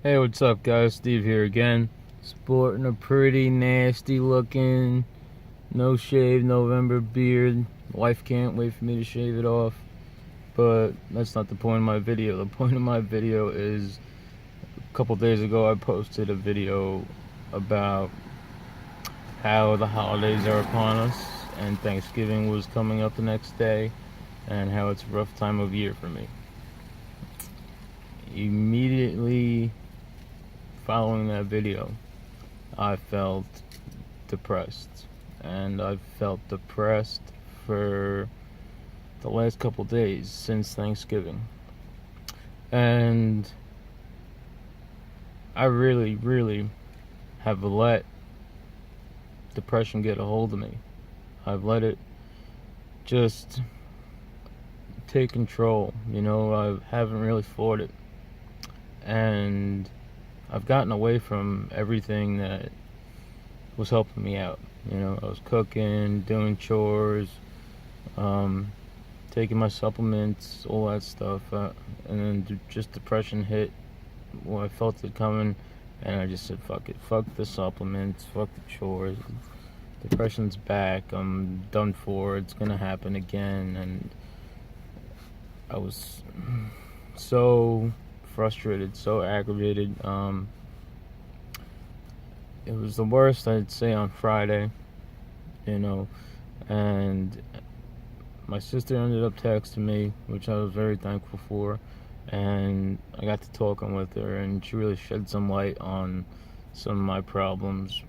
Hey, what's up, guys? Steve here again. Sporting a pretty nasty looking, no shave November beard. Wife can't wait for me to shave it off. But that's not the point of my video. The point of my video is a couple days ago I posted a video about how the holidays are upon us and Thanksgiving was coming up the next day and how it's a rough time of year for me. Immediately following that video, I felt depressed. And I've felt depressed for the last couple days since Thanksgiving. And I really have let depression get a hold of me. I've let it just take control. I haven't really fought it. And I've gotten away from everything that was helping me out. I was cooking, doing chores, taking my supplements, all that stuff. And then just depression hit. Well, I felt it coming, and I just said, fuck it. Fuck the supplements, fuck the chores. Depression's back. I'm done for. It's going to happen again. And I was so frustrated, so aggravated. It was the worst, I'd say, on Friday, and my sister ended up texting me, which I was very thankful for, and I got to talking with her, and she really shed some light on some of my problems,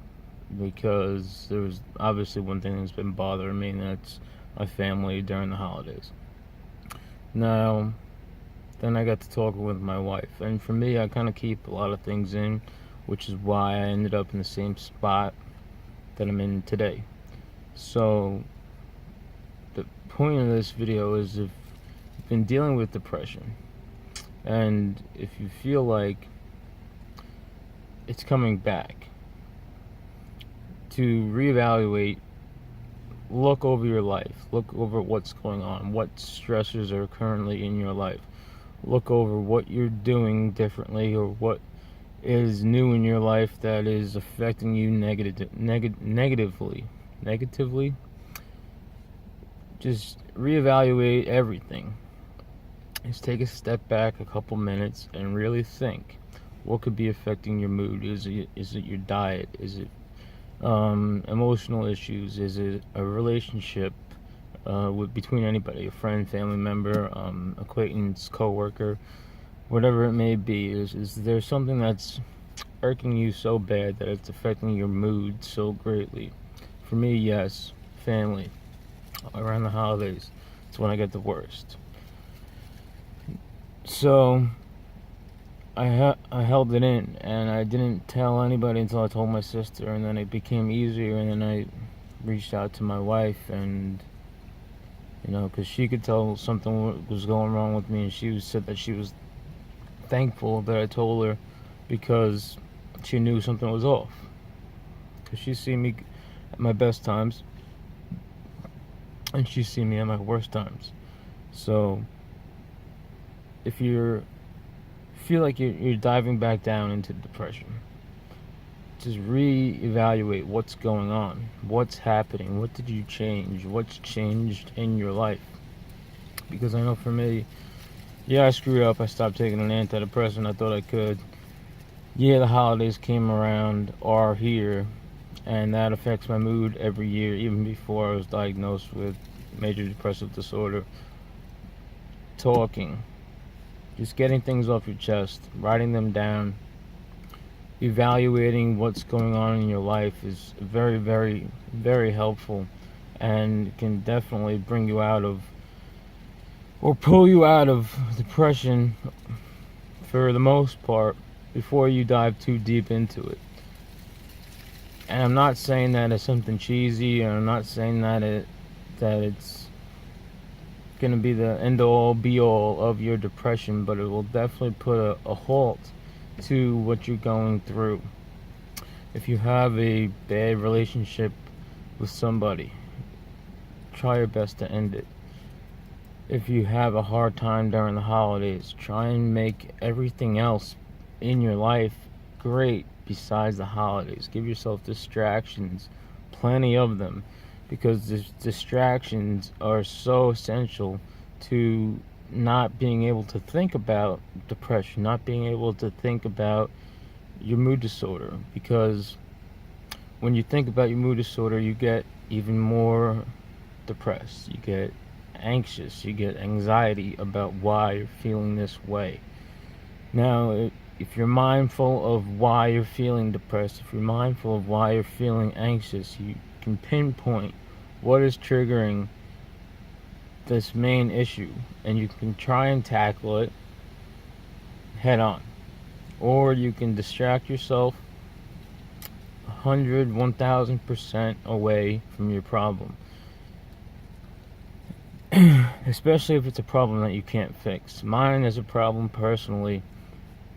because there was obviously one thing that's been bothering me, and that's my family during the holidays. Now, then I got to talking with my wife, and for me, I kind of keep a lot of things in, which is why I ended up in the same spot that I'm in today. So the point of this video is, if you've been dealing with depression and if you feel like it's coming back, to reevaluate, look over your life, look over what's going on, what stressors are currently in your life, look over what you're doing differently or what is new in your life that is affecting you negatively. Just reevaluate everything. Just take a step back a couple minutes and really think, what could be affecting your mood? Is it your diet? Is it emotional issues? Is it a relationship between anybody, a friend, family member, acquaintance, coworker, whatever it may be? Is there something that's irking you so bad that it's affecting your mood so greatly? For me, yes, family. Around the holidays, it's when I get the worst. So I held it in, and I didn't tell anybody until I told my sister, and then it became easier, and then I reached out to my wife, and because she could tell something was going wrong with me, and she said that she was thankful that I told her, because she knew something was off. Because she's seen me at my best times, and she's seen me at my worst times. So if you feel like you're diving back down into depression, just reevaluate what's going on, what's happening, what did you change, what's changed in your life. Because I know for me, yeah, I screwed up. I stopped taking an antidepressant. I thought I could. Yeah, the holidays came around, are here, and that affects my mood every year, even before I was diagnosed with major depressive disorder. Talking, just getting things off your chest, writing them down, evaluating what's going on in your life is very helpful, and can definitely bring you out of, or pull you out of, depression for the most part, before you dive too deep into it. And I'm not saying that it's something cheesy, and I'm not saying that it's gonna be the end all be all of your depression, but it will definitely put a halt to what you're going through. If you have a bad relationship with somebody, try your best to end it. If you have a hard time during the holidays, try and make everything else in your life, great, besides the holidays. Give yourself distractions, plenty of them, because distractions are so essential to not being able to think about depression, not being able to think about your mood disorder. Because when you think about your mood disorder, you get even more depressed, you get anxious, you get anxiety about why you're feeling this way. Now, if you're mindful of why you're feeling depressed, if you're mindful of why you're feeling anxious, you can pinpoint what is triggering this main issue, and you can try and tackle it head on. Or you can distract yourself 100, 1000% away from your problem. Especially if it's a problem that you can't fix. Mine is a problem personally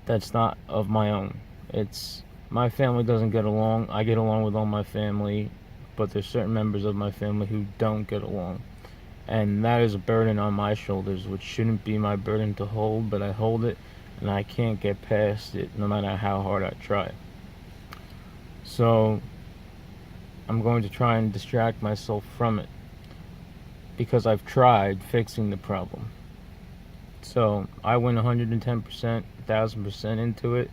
that's not of my own. It's my family doesn't get along. I get along with all my family, but there's certain members of my family who don't get along. And that is a burden on my shoulders, which shouldn't be my burden to hold, but I hold it, and I can't get past it no matter how hard I try. So I'm going to try and distract myself from it, because I've tried fixing the problem. So I went 110%, 1000% into it.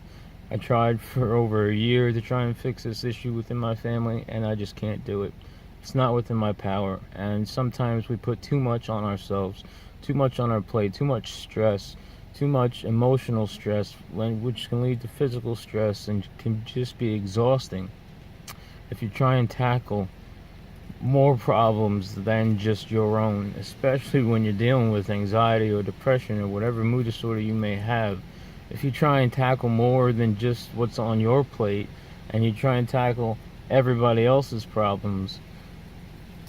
I tried for over a year to try and fix this issue within my family, and I just can't do it. It's not within my power, and sometimes we put too much on ourselves, too much on our plate, too much stress, too much emotional stress, which can lead to physical stress and can just be exhausting if you try and tackle more problems than just your own, especially when you're dealing with anxiety or depression or whatever mood disorder you may have. If you try and tackle more than just what's on your plate, and you try and tackle everybody else's problems,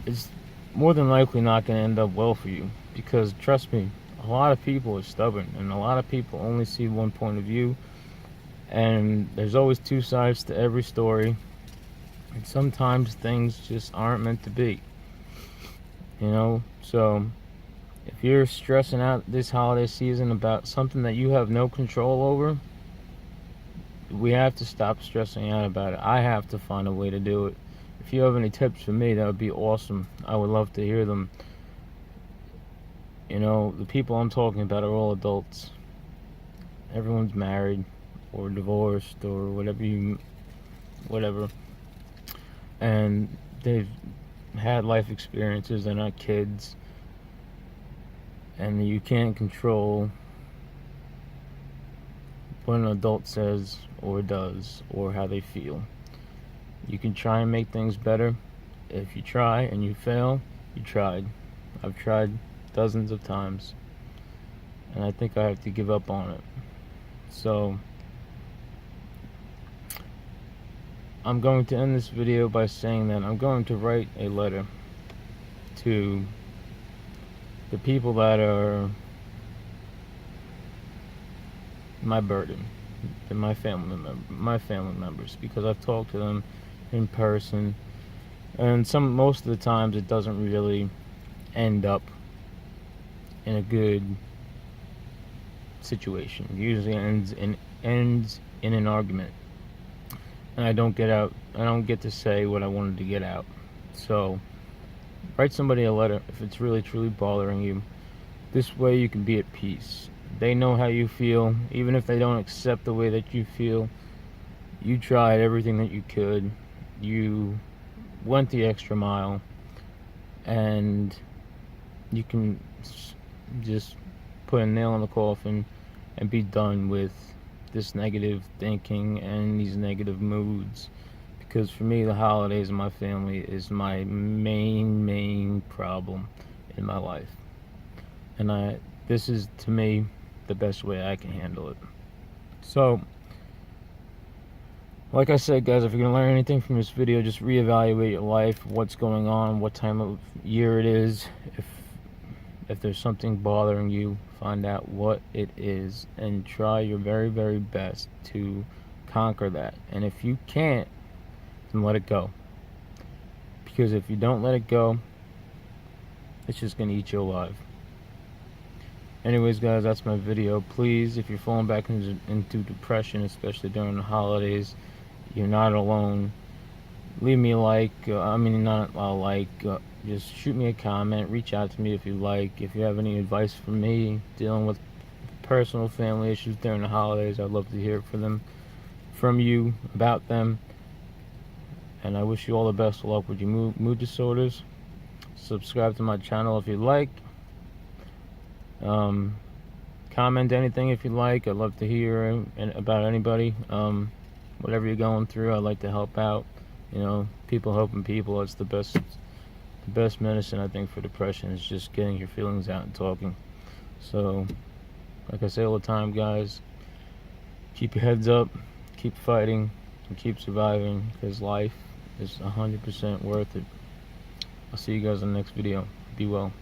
it's more than likely not going to end up well for you. Because trust me, a lot of people are stubborn, and a lot of people only see one point of view, and there's always two sides to every story. And sometimes things just aren't meant to be, so if you're stressing out this holiday season about something that you have no control over, we have to stop stressing out about it. I have to find a way to do it. If you have any tips for me, that would be awesome. I would love to hear them. The people I'm talking about are all adults. Everyone's married or divorced or whatever. And they've had life experiences. They're not kids, and you can't control what an adult says or does or how they feel. You can try and make things better. If you try and you fail, you tried. I've tried dozens of times, and I think I have to give up on it. So I'm going to end this video by saying that I'm going to write a letter to the people that are my burden, to my family members, because I've talked to them in person, and most of the times it doesn't really end up in a good situation. It usually ends in an argument. And I don't get to say what I wanted to get out. So write somebody a letter if it's really truly bothering you. This way you can be at peace. They know how you feel. Even if they don't accept the way that you feel, you tried everything that you could. You went the extra mile, and you can just put a nail in the coffin and be done with this negative thinking and these negative moods. Because for me, the holidays and my family is my main problem in my life, and this is, to me, the best way I can handle it. So like I said, guys, if you're gonna learn anything from this video, just reevaluate your life, what's going on, what time of year it is. If there's something bothering you, find out what it is and try your very, very best to conquer that. And if you can't, then let it go. Because if you don't let it go, it's just going to eat you alive. Anyways, guys, that's my video. Please, if you're falling back into depression, especially during the holidays, you're not alone. Leave me a like. Not a like. Just shoot me a comment. Reach out to me if you like. If you have any advice for me dealing with personal family issues during the holidays, I'd love to hear from you about them. And I wish you all the best of luck with your mood disorders. Subscribe to my channel if you like. Comment anything if you like. I'd love to hear about anybody. Whatever you're going through, I'd like to help out. People helping people. It's the best medicine, I think, for depression is just getting your feelings out and talking. So, like I say all the time, guys, keep your heads up, keep fighting, and keep surviving, because life is 100% worth it. I'll see you guys in the next video. Be well.